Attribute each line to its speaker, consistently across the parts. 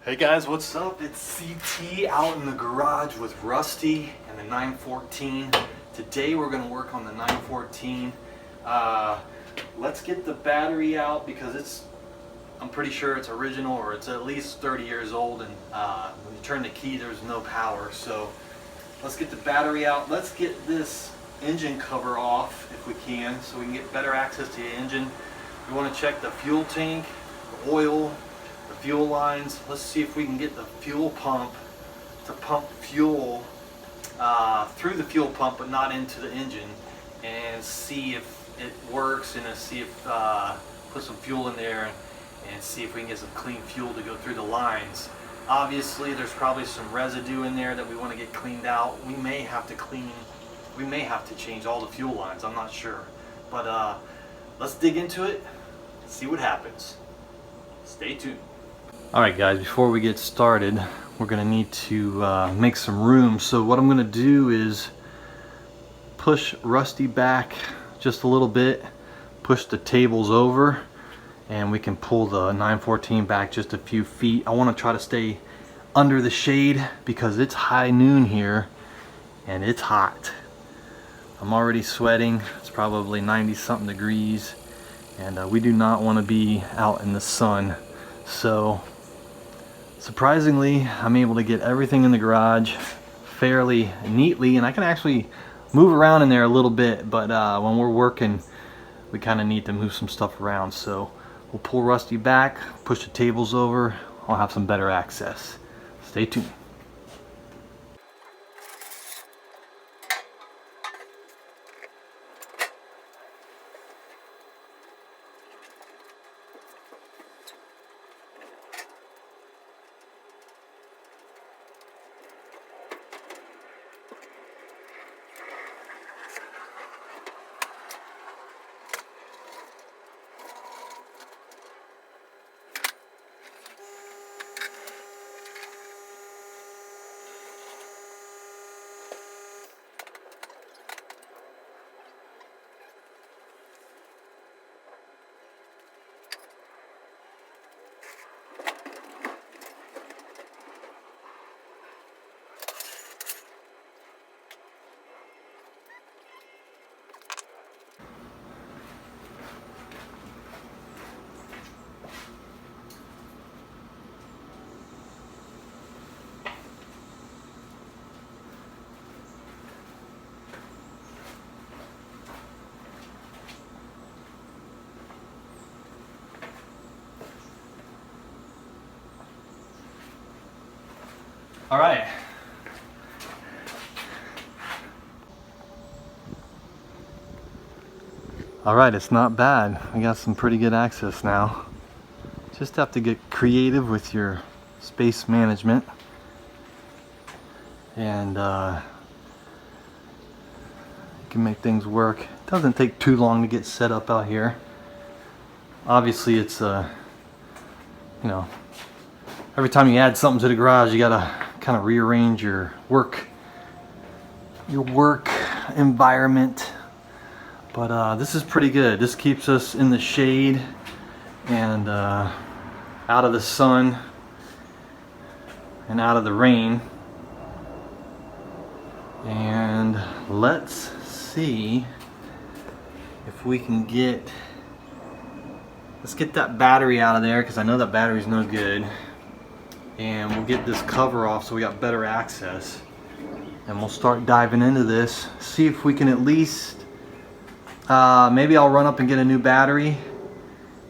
Speaker 1: Hey guys, what's up? It's CT out in the garage with Rusty and the 914. Today we're going to work on the 914. Let's get the battery out because I'm pretty sure it's original, or it's at least 30 years old, and when you turn the key there's no power. So let's get the battery out. Let's get this engine cover off if we can, so we can get better access to the engine. We want to check the fuel tank, the oil, the fuel lines. Let's see if we can get the fuel pump to pump fuel through the fuel pump but not into the engine, and see if it works, and see if put some fuel in there and see if we can get some clean fuel to go through the lines. Obviously there's probably some residue in there that we want to get cleaned out. We may have to change all the fuel lines, I'm not sure, but let's dig into it, see what happens. Stay tuned. Alright guys, before we get started, we're going to need to make some room. So what I'm going to do is push Rusty back just a little bit, push the tables over, and we can pull the 914 back just a few feet. I want to try to stay under the shade because it's high noon here and it's hot. I'm already sweating. It's probably 90 something degrees, and we do not want to be out in the sun. So surprisingly, I'm able to get everything in the garage fairly neatly, and I can actually move around in there a little bit, but when we're working we kind of need to move some stuff around. So we'll pull Rusty back, push the tables over, I'll have some better access. Stay tuned. All right. All right, it's not bad. We got some pretty good access now. Just have to get creative with your space management, and you can make things work. It doesn't take too long to get set up out here. Obviously, it's you know, every time you add something to the garage, you gotta kind of rearrange your work environment, but this is pretty good. This keeps us in the shade and out of the sun and out of the rain. And let's see if we can let's get that battery out of there, because I know that battery's no good. And we'll get this cover off so we got better access, and we'll start diving into this, see if we can at least maybe I'll run up and get a new battery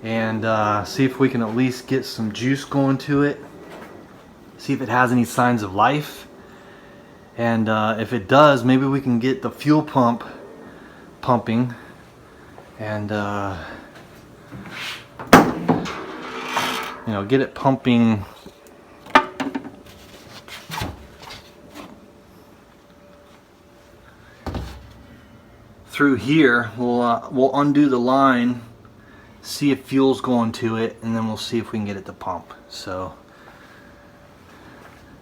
Speaker 1: and see if we can at least get some juice going to it, see if it has any signs of life, and if it does, maybe we can get the fuel pump pumping and you know, get it pumping through here. We'll undo the line, see if fuel's going to it, and then we'll see if we can get it to pump. So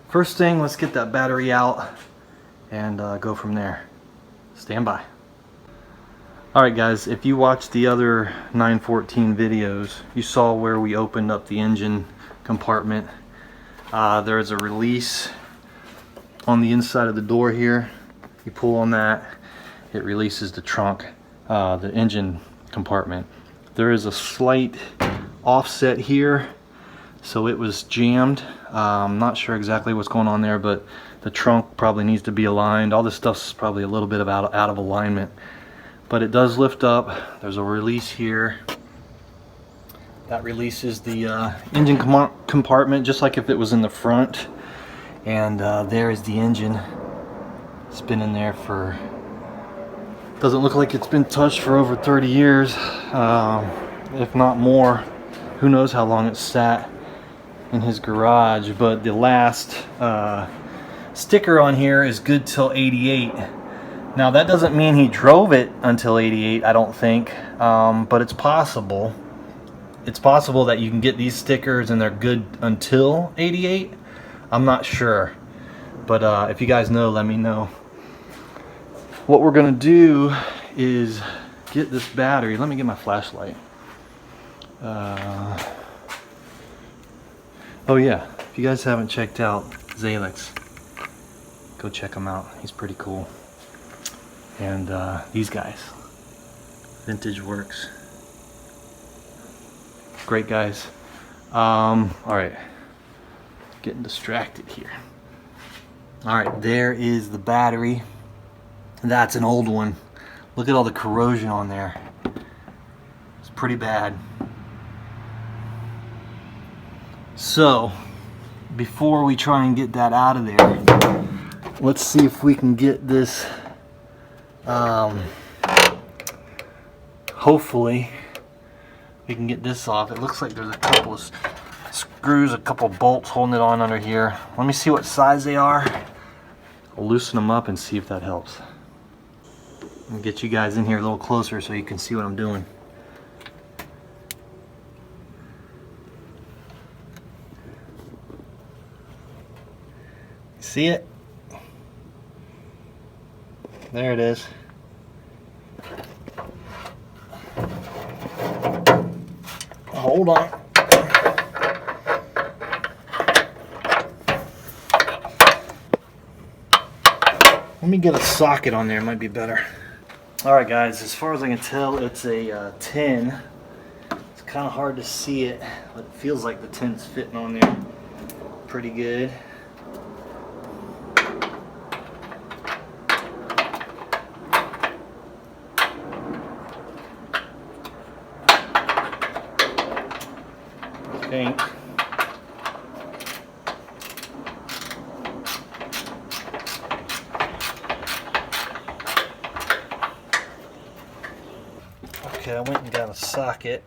Speaker 1: first thing, let's get that battery out and go from there. Stand by. Alright guys, if you watched the other 914 videos, you saw where we opened up the engine compartment. There is a release on the inside of the door here. You pull on that, it releases the trunk, the engine compartment. There is a slight offset here, so it was jammed. I'm not sure exactly what's going on there, but the trunk probably needs to be aligned. All this stuff's probably a little bit out of alignment, but it does lift up. There's a release here that releases the engine compartment, just like if it was in the front. And there is the engine. It's been in there for, doesn't look like it's been touched for over 30 years, if not more. Who knows how long it's sat in his garage, but the last sticker on here is good till 88. Now that doesn't mean he drove it until 88, I don't think, but it's possible. It's possible that you can get these stickers and they're good until 88. I'm not sure, but if you guys know, let me know. What we're gonna do is get this battery. Let me get my flashlight. Oh yeah, if you guys haven't checked out Zalix, go check him out. He's pretty cool. And these guys, Vintage Works, great guys. All right, getting distracted here. All right, there is the battery. That's an old one. Look at all the corrosion on there. It's pretty bad. So before we try and get that out of there, let's see if we can get this, hopefully we can get this off. It looks like there's a couple of screws, a couple of bolts holding it on under here. Let me see what size they are. I'll loosen them up and see if that helps. I'll get you guys in here a little closer so you can see what I'm doing. See it? There it is. Hold on. Let me get a socket on there, it might be better. Alright guys, as far as I can tell, it's a 10. It's kind of hard to see it, but it feels like the 10's fitting on there pretty good. I think. Okay, I went and got a socket.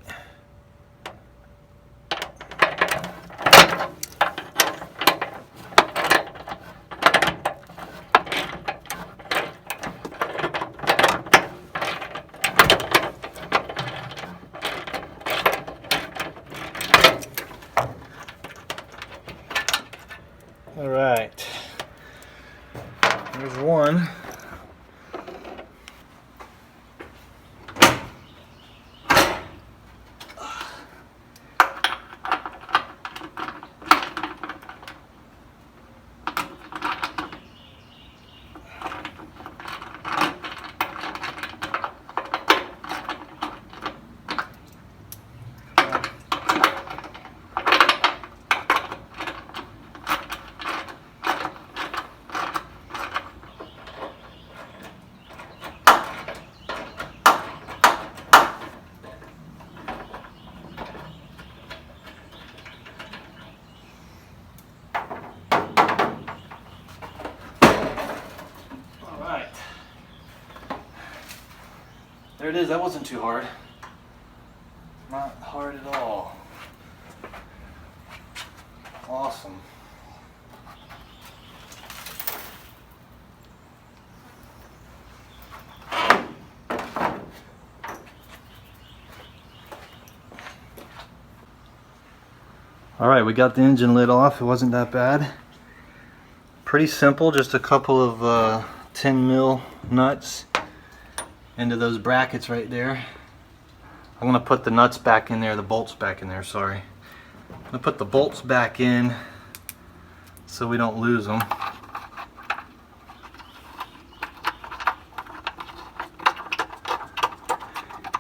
Speaker 1: All right, there's one. There it is, that wasn't too hard. Not hard at all. Awesome. Alright, we got the engine lid off. It wasn't that bad. Pretty simple, just a couple of 10 mil nuts into those brackets right there. I'm gonna put the nuts back in there, the bolts back in there, sorry. I'm gonna put the bolts back in so we don't lose them.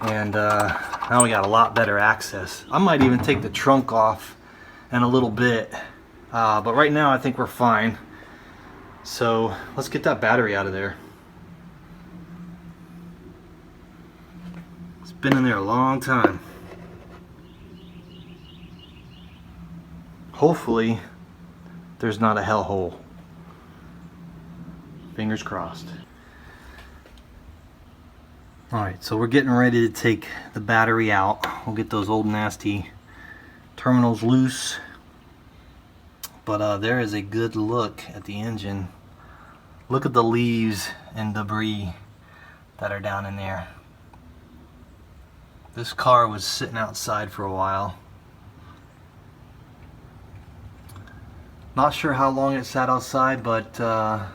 Speaker 1: And now we got a lot better access. I might even take the trunk off in a little bit, but right now I think we're fine. So let's get that battery out of there. It's been in there a long time. Hopefully there's not a hellhole. Fingers crossed. Alright, so we're getting ready to take the battery out. We'll get those old nasty terminals loose. But there is a good look at the engine. Look at the leaves and debris that are down in there. This car was sitting outside for a while. Not sure how long it sat outside, but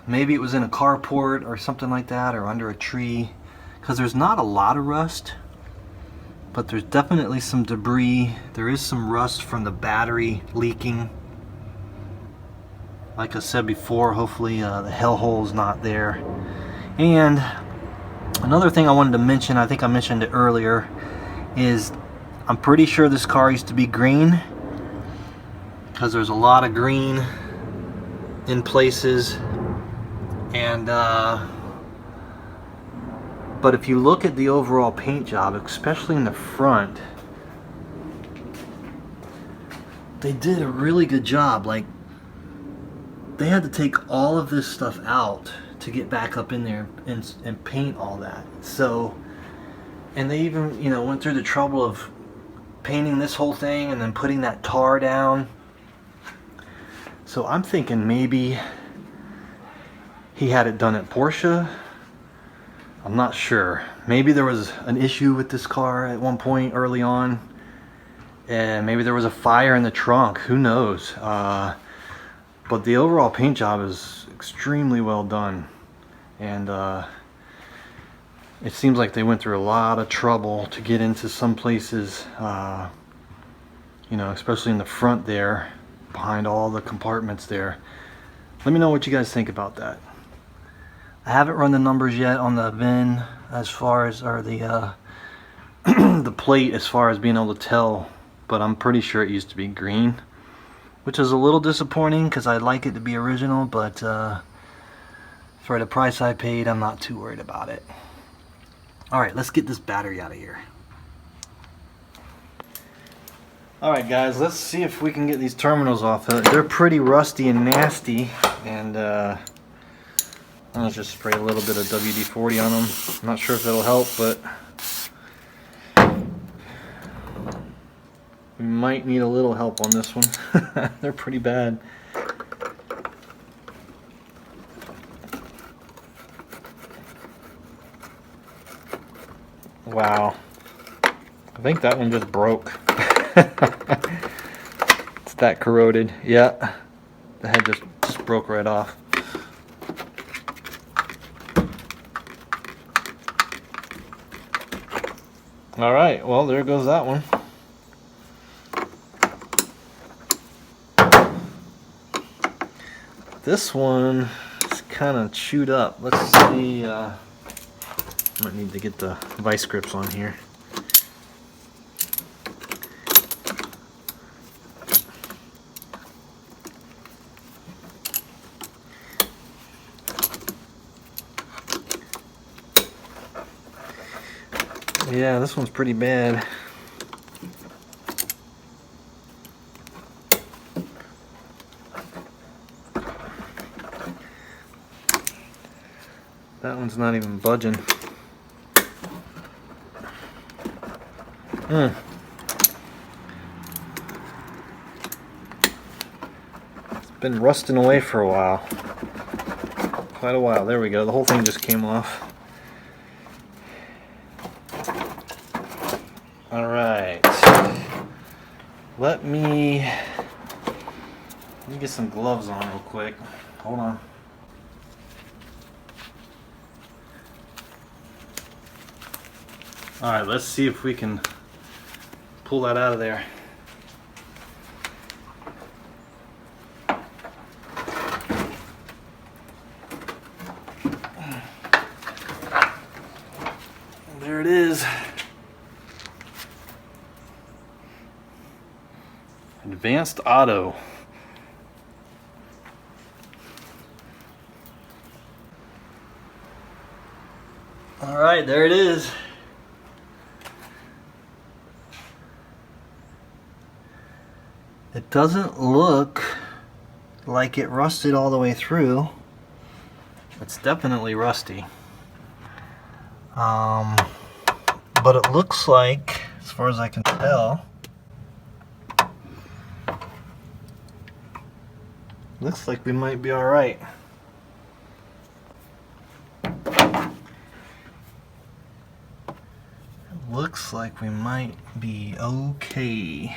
Speaker 1: maybe it was in a carport or something like that, or under a tree. Because there's not a lot of rust, but there's definitely some debris. There is some rust from the battery leaking. Like I said before, hopefully the hellhole is not there. And another thing I wanted to mention, I think I mentioned it earlier, is I'm pretty sure this car used to be green, because there's a lot of green in places. And but if you look at the overall paint job, especially in the front, they did a really good job. Like, they had to take all of this stuff out to get back up in there and paint all that. So, and they even, you know, went through the trouble of painting this whole thing and then putting that tar down. So I'm thinking maybe he had it done at Porsche. I'm not sure. Maybe there was an issue with this car at one point early on, and maybe there was a fire in the trunk. Who knows? But the overall paint job is extremely well done, and it seems like they went through a lot of trouble to get into some places, you know, especially in the front there, behind all the compartments there. Let me know what you guys think about that. I haven't run the numbers yet on the VIN as far as, or the the plate as far as being able to tell, but I'm pretty sure it used to be green, which is a little disappointing because I'd like it to be original, but for the price I paid, I'm not too worried about it. Alright, let's get this battery out of here. Alright guys, let's see if we can get these terminals off. They're pretty rusty and nasty, and I'll just spray a little bit of WD-40 on them. I'm not sure if it'll help, but we might need a little help on this one. They're pretty bad. Wow. I think that one just broke. It's that corroded. Yeah. The head just broke right off. Alright, well, there goes that one. This one is kind of chewed up. Let's see. I might need to get the vice grips on here. Yeah, this one's pretty bad. That one's not even budging. It's been rusting away for a while. Quite a while. There we go. The whole thing just came off. Alright. Let me get some gloves on real quick. Hold on. Alright, let's see if we can pull that out of there. There it is. Advanced Auto. All right, there it is. It doesn't look like it rusted all the way through. It's definitely rusty. But it looks like, as far as I can tell, looks like we might be all right. Looks like we might be okay.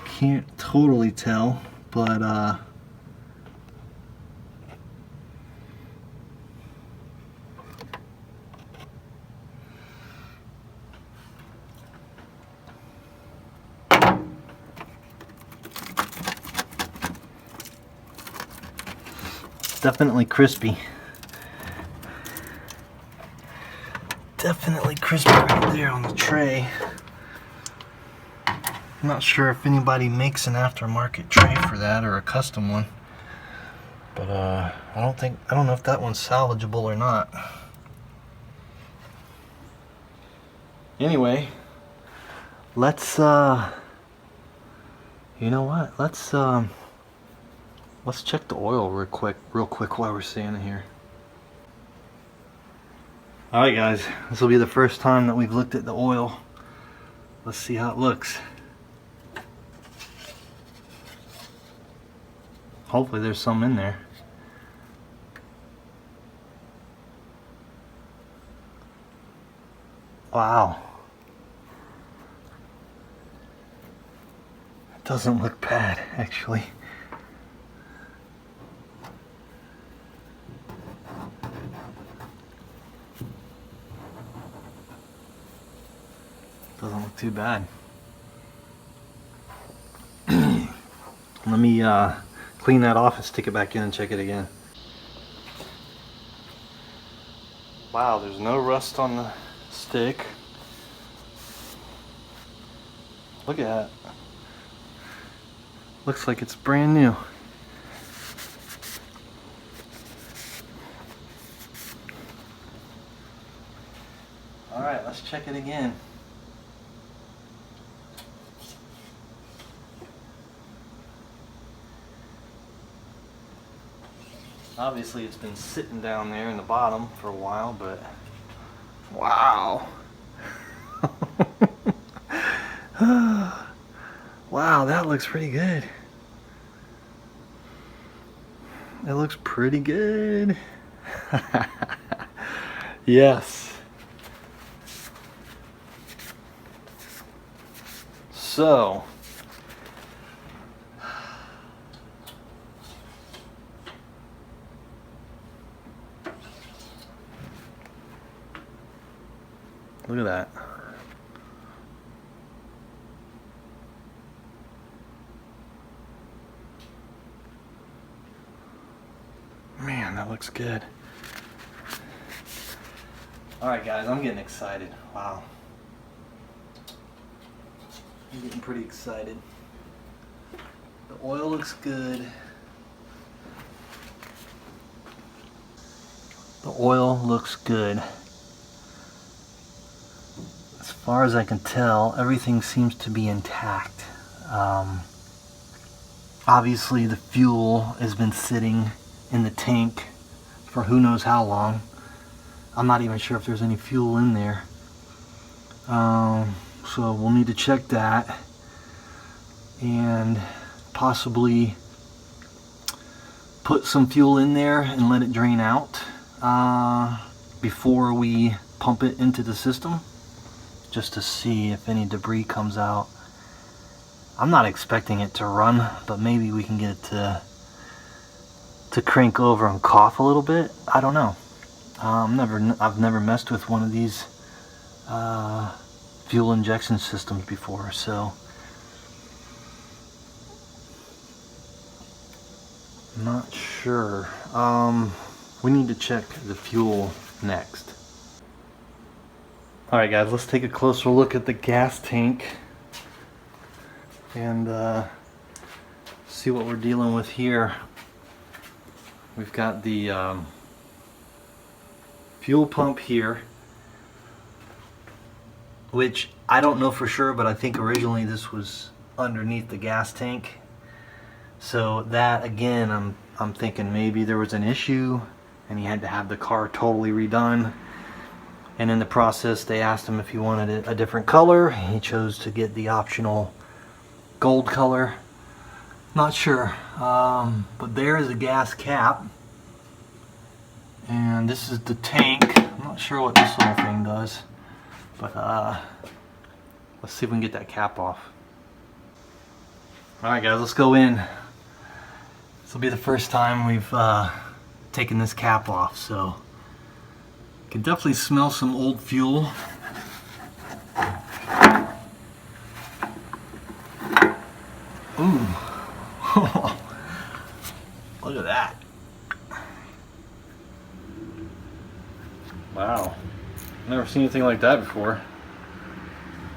Speaker 1: Can't totally tell, but it's definitely crispy. Definitely crispy right there on the tray. I'm not sure if anybody makes an aftermarket tray for that or a custom one, but I don't know if that one's salvageable or not. Anyway, let's you know what? Let's check the oil real quick while we're standing here. Alright guys, this will be the first time that we've looked at the oil. Let's see how it looks. Hopefully there's some in there. Wow. It doesn't look bad, actually. Doesn't look too bad. Let me clean that off and stick it back in and check it again. Wow, there's no rust on the stick. Look at that. Looks like it's brand new. Alright, let's check it again. Obviously it's been sitting down there in the bottom for a while, but wow. Wow, that looks pretty good. It looks pretty good. Yes. So look at that. Man, that looks good. Alright guys, I'm getting excited. Wow. I'm getting pretty excited. The oil looks good. The oil looks good. As far as I can tell, everything seems to be intact. Obviously the fuel has been sitting in the tank for who knows how long. I'm not even sure if there's any fuel in there. So we'll need to check that and possibly put some fuel in there and let it drain out before we pump it into the system, just to see if any debris comes out. I'm not expecting it to run, but maybe we can get it to crank over and cough a little bit. I don't know. I've never messed with one of these fuel injection systems before, so I'm not sure. We need to check the fuel next. Alright guys, let's take a closer look at the gas tank and see what we're dealing with here. We've got the fuel pump here, which I don't know for sure, but I think originally this was underneath the gas tank. So that again, I'm thinking maybe there was an issue and he had to have the car totally redone. And in the process, they asked him if he wanted it a different color. He chose to get the optional gold color. Not sure, but there is a gas cap. And this is the tank. I'm not sure what this little thing does, but let's see if we can get that cap off. Alright guys, let's go in. This will be the first time we've taken this cap off, so you can definitely smell some old fuel. Ooh. Look at that. Wow. Never seen anything like that before.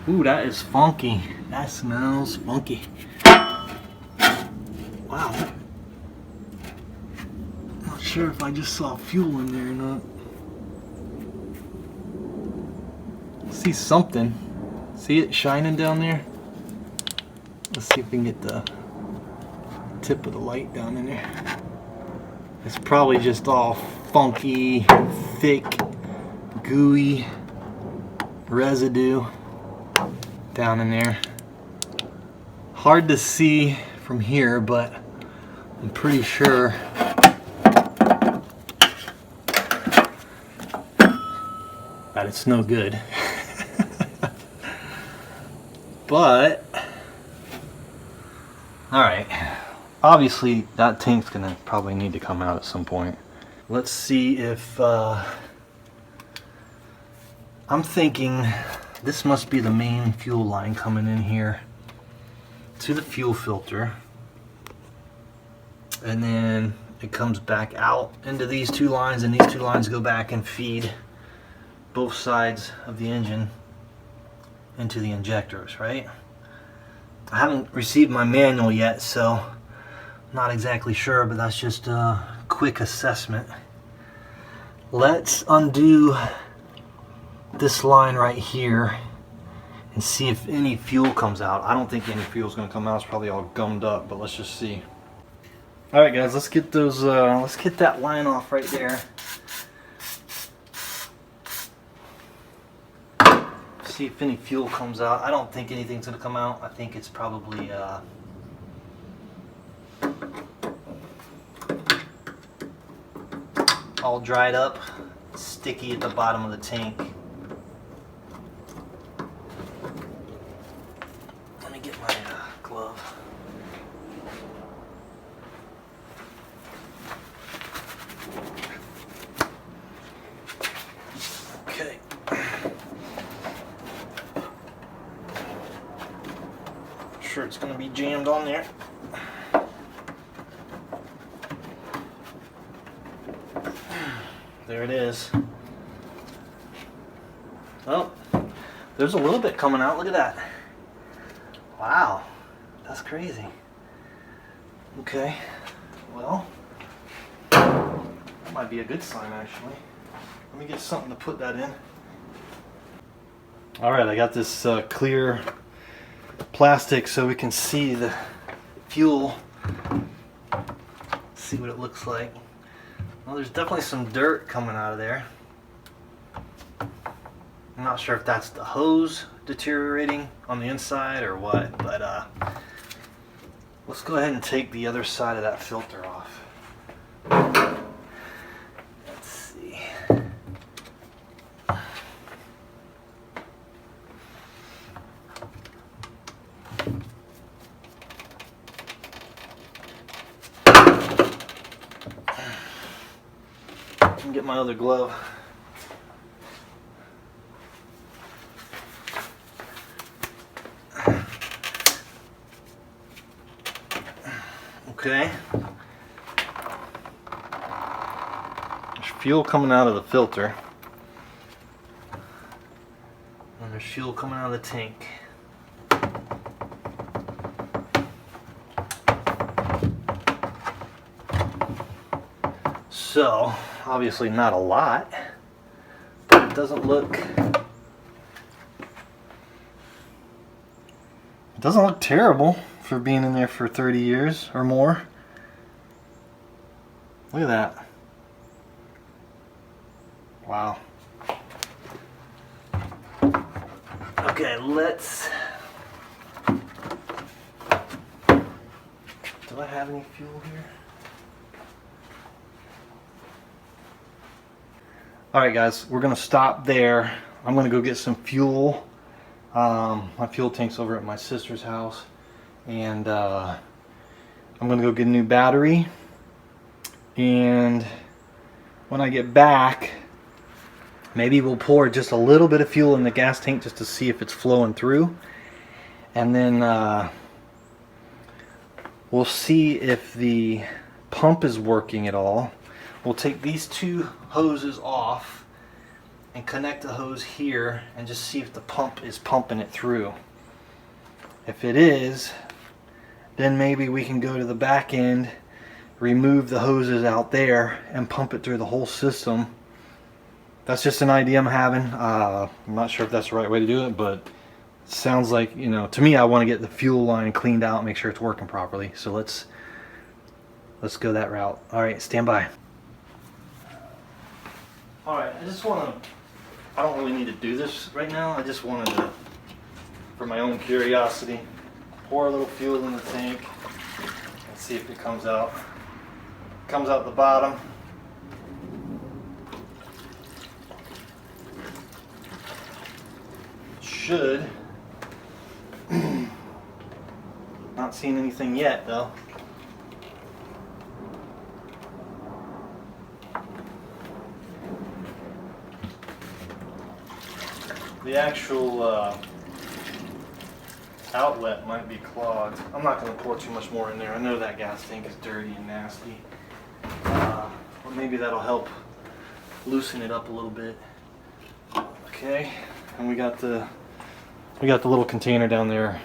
Speaker 1: Ooh, that is funky. That smells funky. Wow. Not sure if I just saw fuel in there or not. See something. See it shining down there? Let's see if we can get the tip of the light down in there. It's probably just all funky, thick, gooey residue down in there. Hard to see from here, but I'm pretty sure that it's no good. But alright, obviously that tank's gonna probably need to come out at some point. Let's see if I'm thinking this must be the main fuel line coming in here to the fuel filter, and then it comes back out into these two lines, and these two lines go back and feed both sides of the engine into the injectors, right? I haven't received my manual yet, so I'm not exactly sure, but that's just a quick assessment. Let's undo this line right here and see if any fuel comes out. I don't think any fuel is going to come out. It's probably all gummed up, but let's just see. All right, guys, let's get those. Let's get that line off right there. See if any fuel comes out. I don't think anything's going to come out. I think it's probably all dried up, sticky at the bottom of the tank. Let me get my glove. Okay. Sure it's going to be jammed on there. There it is. Oh, there's a little bit coming out. Look at that. Wow, that's crazy. Okay, well, that might be a good sign actually. Let me get something to put that in. Alright, I got this clear plastic so we can see the fuel. See what it looks like. Well, there's definitely some dirt coming out of there. I'm not sure if that's the hose deteriorating on the inside or what, but let's go ahead and take the other side of that filter off. Let's see. Get my other glove. Okay. There's fuel coming out of the filter. there's fuel coming out of the tank. So, obviously not a lot, but it doesn't look terrible for being in there for 30 years or more. Look at that. Wow. Okay, let's... Do I have any fuel here? Alright guys, we're going to stop there. I'm going to go get some fuel. My fuel tank's over at my sister's house. And I'm going to go get a new battery. And when I get back, maybe we'll pour just a little bit of fuel in the gas tank just to see if it's flowing through. And then we'll see if the pump is working at all. We'll take these two hoses off and connect the hose here and just see if the pump is pumping it through. If it is, then maybe we can go to the back end, remove the hoses out there and pump it through the whole system. That's just an idea I'm having. I'm not sure if that's the right way to do it, but it sounds like, you know, to me, I want to get the fuel line cleaned out, make sure it's working properly. So let's go that route. All right, stand by. All right, I don't really need to do this right now. I just wanted to, for my own curiosity, pour a little fuel in the tank and see if it comes out. Comes out the bottom. Should. Not seeing anything yet though. The actual outlet might be clogged. I'm not going to pour too much more in there. I know that gas tank is dirty and nasty. But maybe that'll help loosen it up a little bit. Okay, and we got the little container down there.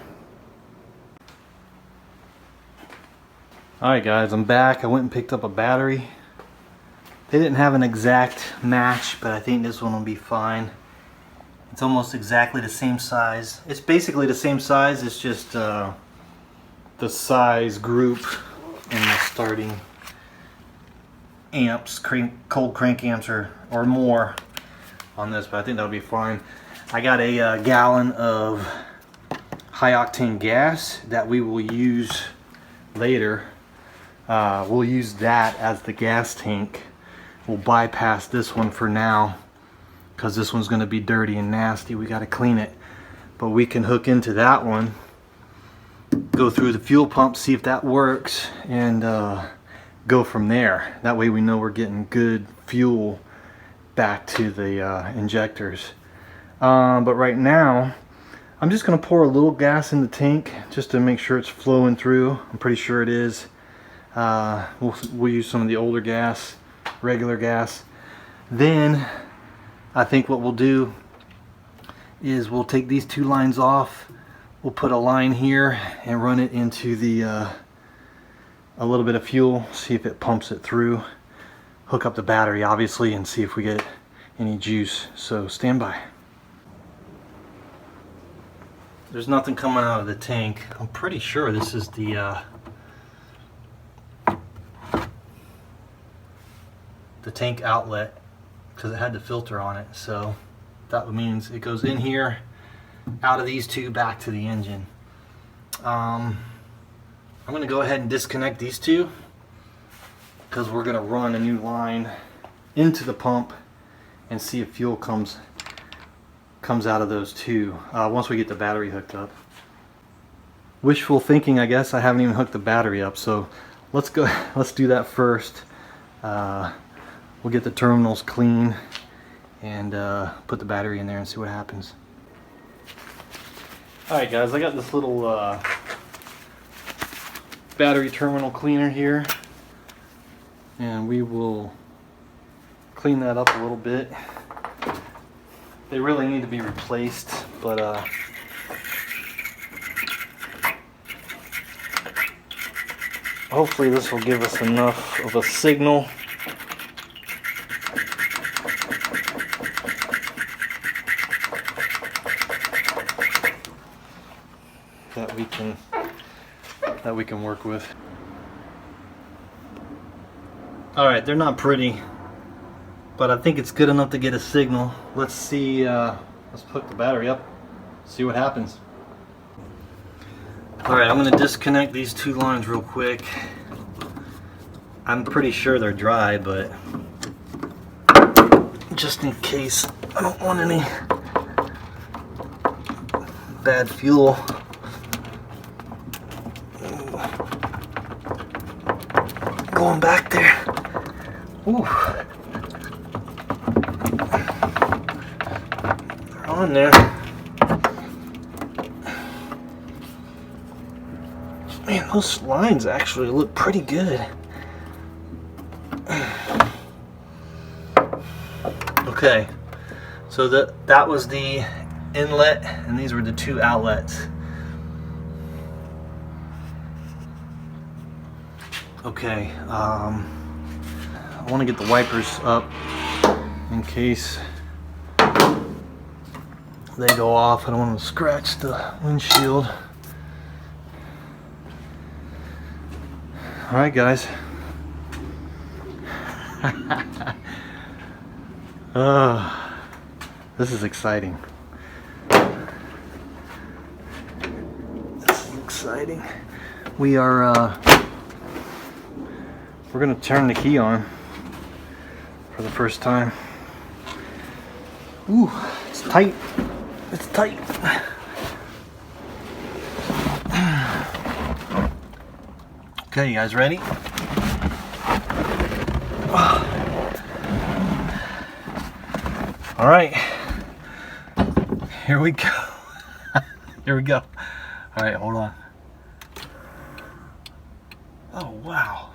Speaker 1: Alright guys, I'm back. I went and picked up a battery. They didn't have an exact match, but I think this one will be fine. It's almost exactly the same size. It's basically the same size, it's just the size group and the starting amps, cold crank amps or more on this, but I think that'll be fine. I got a gallon of high octane gas that we will use later. We'll use that as the gas tank. We'll bypass this one for now because this one's going to be dirty and nasty. We got to clean it, but we can hook into that one, go through the fuel pump, see if that works, and go from there. That way we know we're getting good fuel back to the injectors. But right now I'm just going to pour a little gas in the tank just to make sure it's flowing through. I'm pretty sure it is. We'll use some of the older gas, regular gas. Then I think what we'll do is we'll take these two lines off. We'll put a line here and run it into the a little bit of fuel, see if it pumps it through. Hook up the battery obviously and see if we get any juice. So stand by. There's nothing coming out of the tank. I'm pretty sure this is the tank outlet because it had the filter on it. So that means it goes in here, out of these two, back to the engine. I'm going to go ahead and disconnect these two because we're going to run a new line into the pump and see if fuel comes out of those two once we get the battery hooked up. Wishful thinking, I guess. I haven't even hooked the battery up, so let's do that first. We'll get the terminals clean and put the battery in there and see what happens. Alright guys, I got this little battery terminal cleaner here, and we will clean that up a little bit. They really need to be replaced, but hopefully this will give us enough of a signal. That we can work with. Alright, they're not pretty, but I think it's good enough to get a signal. Let's see, let's hook the battery up, see what happens. Alright, I'm going to disconnect these two lines real quick. I'm pretty sure they're dry, but just in case, I don't want any bad fuel. Going back there. Ooh. They're on there. Man, those lines actually look pretty good. Okay, so that was the inlet, and these were the two outlets. Okay, I want to get the wipers up in case they go off. I don't want to scratch the windshield. Alright guys. This is exciting. This is exciting. We are we're gonna turn the key on for the first time. Ooh, it's tight. It's tight. Okay, you guys ready? All right, here we go. Here we go. All right, hold on. Oh, wow.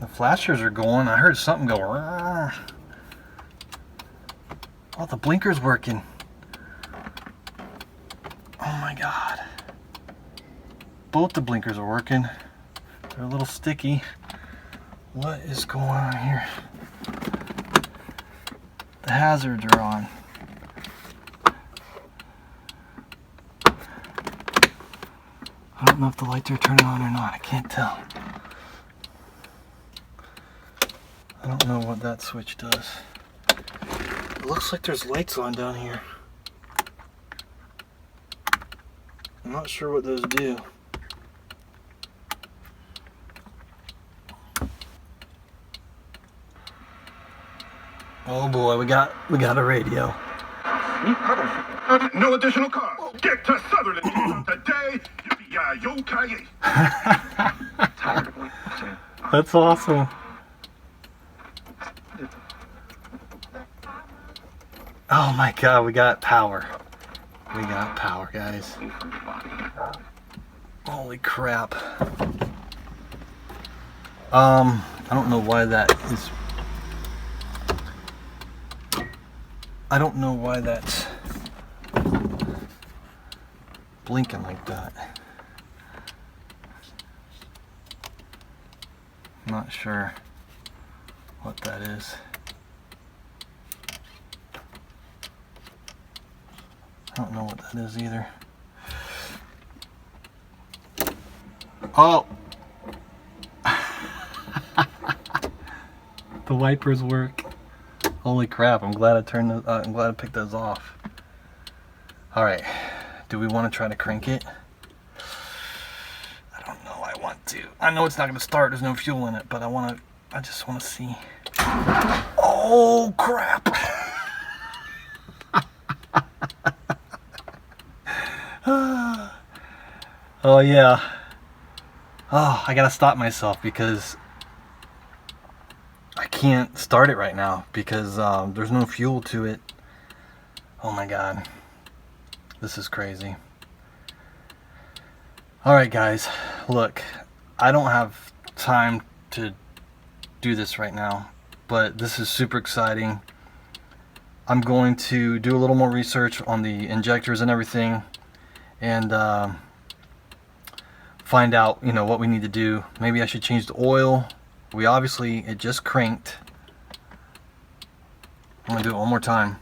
Speaker 1: The flashers are going. I heard something go. Rrr. Oh, the blinker's working. Oh my God. Both the blinkers are working. They're a little sticky. What is going on here? The hazards are on. I don't know if the lights are turning on or not. I can't tell. I don't know what that switch does. It looks like there's lights on down here. I'm not sure what those do. Oh boy, we got a radio.
Speaker 2: No additional cars. Get to Sutherland today. Yippee-yi-yo-ki-yay.
Speaker 1: That's awesome. Oh my God, we got power. We got power, guys. Holy crap. I don't know why that is. I don't know why that's blinking like that. I'm not sure what that is. I don't know what that is either. Oh! The wipers work. Holy crap, I'm glad I turned those, I'm glad I picked those off. Alright, do we want to try to crank it? I don't know, I want to. I know it's not going to start, there's no fuel in it, but I just want to see. Oh crap! Oh yeah. Oh, I gotta stop myself because I can't start it right now because there's no fuel to it. Oh my God. This is crazy. Alright guys, look, I don't have time to do this right now, but this is super exciting. I'm going to do a little more research on the injectors and everything, and find out, you know, what we need to do. Maybe I should change the oil. It just cranked. I'm gonna do it one more time.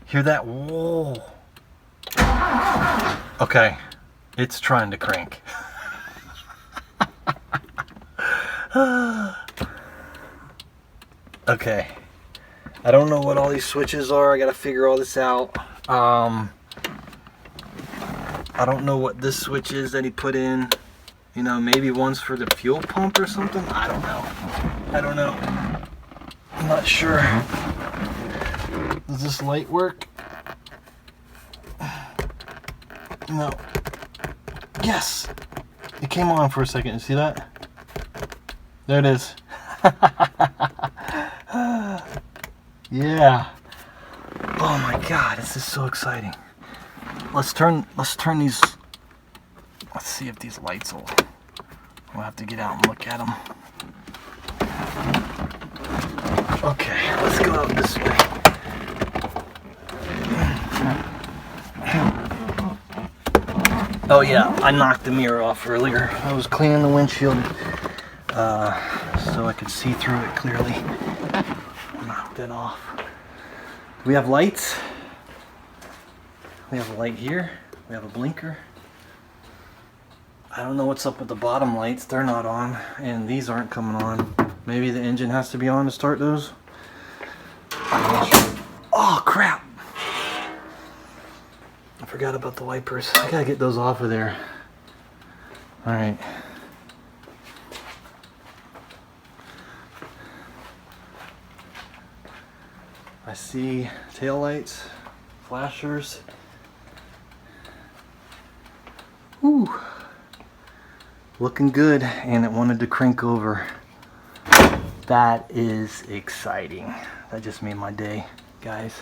Speaker 1: Hear that? Whoa. Okay, it's trying to crank. Okay, I don't know what all these switches are. I gotta figure all this out. I don't know what this switch is that he put in. You know, maybe one's for the fuel pump or something. I don't know. I'm not sure. Does this light work? No. Yes! It came on for a second. You see that? There it is. Yeah. Oh my God, this is so exciting. Let's turn these. Let's see if these lights will. We'll have to get out and look at them. Okay, let's go out this way. Oh yeah, I knocked the mirror off earlier. I was cleaning the windshield so I could see through it clearly. Knocked it off. We have lights. We have a light here. We have a blinker. I don't know what's up with the bottom lights. They're not on, and these aren't coming on. Maybe the engine has to be on to start those. Oh crap! I forgot about the wipers. I gotta get those off of there. Alright. I see tail lights, flashers. Whew. Looking good, and it wanted to crank over. That is exciting. That just made my day, guys.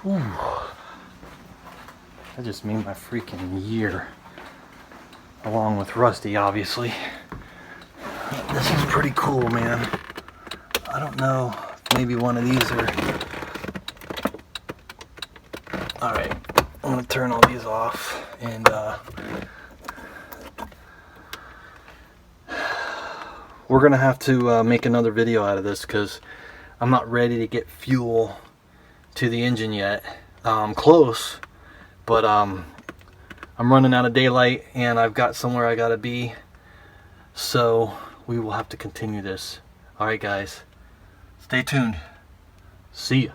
Speaker 1: Whew. That just made my freaking year. Along with Rusty, obviously. This is pretty cool, man. I don't know. Maybe one of these are... Alright. I'm going to turn all these off. And, we're going to have to make another video out of this because I'm not ready to get fuel to the engine yet. Close. But I'm running out of daylight and I've got somewhere I gotta be, so we will have to continue this. Alright guys, stay tuned. See ya.